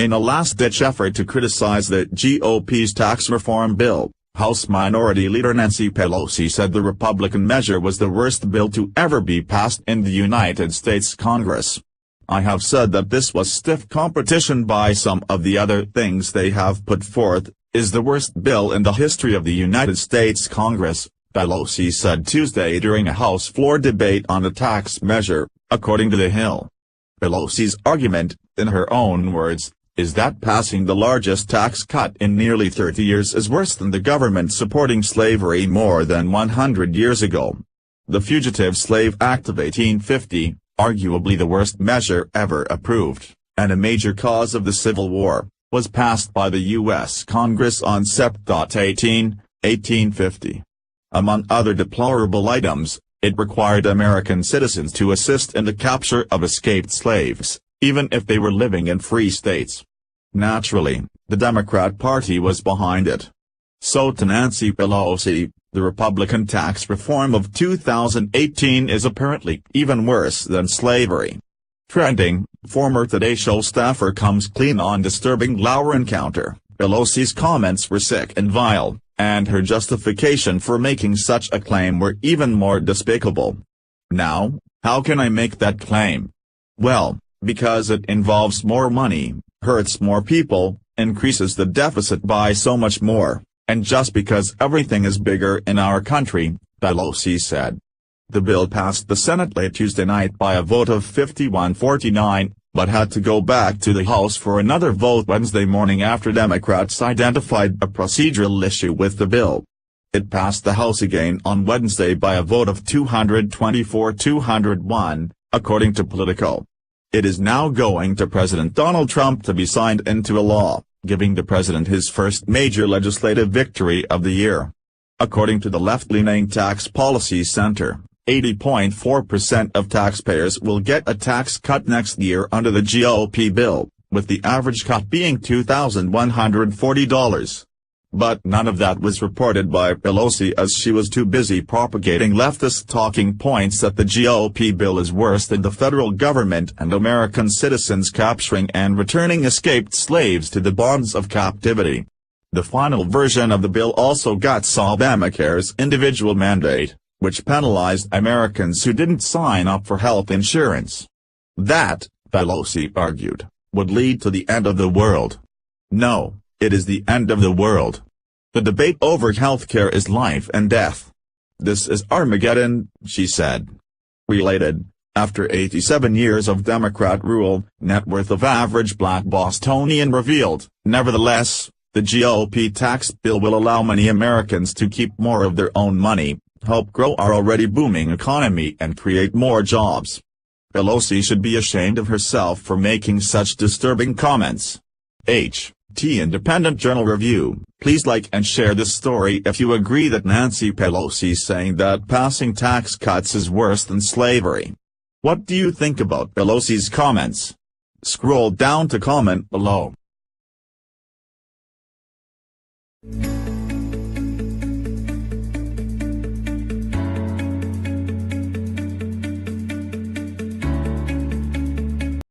In a last-ditch effort to criticize the GOP's tax reform bill, House Minority Leader Nancy Pelosi said the Republican measure was the worst bill to ever be passed in the United States Congress. "I have said that this was stiff competition by some of the other things they have put forth, is the worst bill in the history of the United States Congress," Pelosi said Tuesday during a House floor debate on the tax measure, according to The Hill. Pelosi's argument, in her own words, is that passing the largest tax cut in nearly 30 years is worse than the government supporting slavery more than 100 years ago. The Fugitive Slave Act of 1850, arguably the worst measure ever approved, and a major cause of the Civil War, was passed by the U.S. Congress on Sept. 18, 1850. Among other deplorable items, it required American citizens to assist in the capture of escaped slaves, even if they were living in free states. Naturally, the Democrat Party was behind it. So to Nancy Pelosi, the Republican tax reform of 2018 is apparently even worse than slavery. Trending, former Today Show staffer comes clean on disturbing Lauer encounter. Pelosi's comments were sick and vile, and her justification for making such a claim were even more despicable. Now, how can I make that claim? Well, because it involves more money, hurts more people, increases the deficit by so much more, and just because everything is bigger in our country, Pelosi said. The bill passed the Senate late Tuesday night by a vote of 51-49, but had to go back to the House for another vote Wednesday morning after Democrats identified a procedural issue with the bill. It passed the House again on Wednesday by a vote of 224-201, according to Politico. It is now going to President Donald Trump to be signed into a law, giving the president his first major legislative victory of the year. According to the left-leaning Tax Policy Center, 80.4% of taxpayers will get a tax cut next year under the GOP bill, with the average cut being $2,140. But none of that was reported by Pelosi as she was too busy propagating leftist talking points that the GOP bill is worse than the federal government and American citizens capturing and returning escaped slaves to the bonds of captivity. The final version of the bill also guts Obamacare's individual mandate, which penalized Americans who didn't sign up for health insurance. That, Pelosi argued, would lead to the end of the world. No, it is the end of the world. The debate over healthcare is life and death. This is Armageddon, she said. Related, after 87 years of Democrat rule, net worth of average black Bostonian revealed, nevertheless, the GOP tax bill will allow many Americans to keep more of their own money, help grow our already booming economy and create more jobs. Pelosi should be ashamed of herself for making such disturbing comments. T Independent Journal Review, please like and share this story if you agree that Nancy Pelosi saying that passing tax cuts is worse than slavery. What do you think about Pelosi's comments? Scroll down to comment below.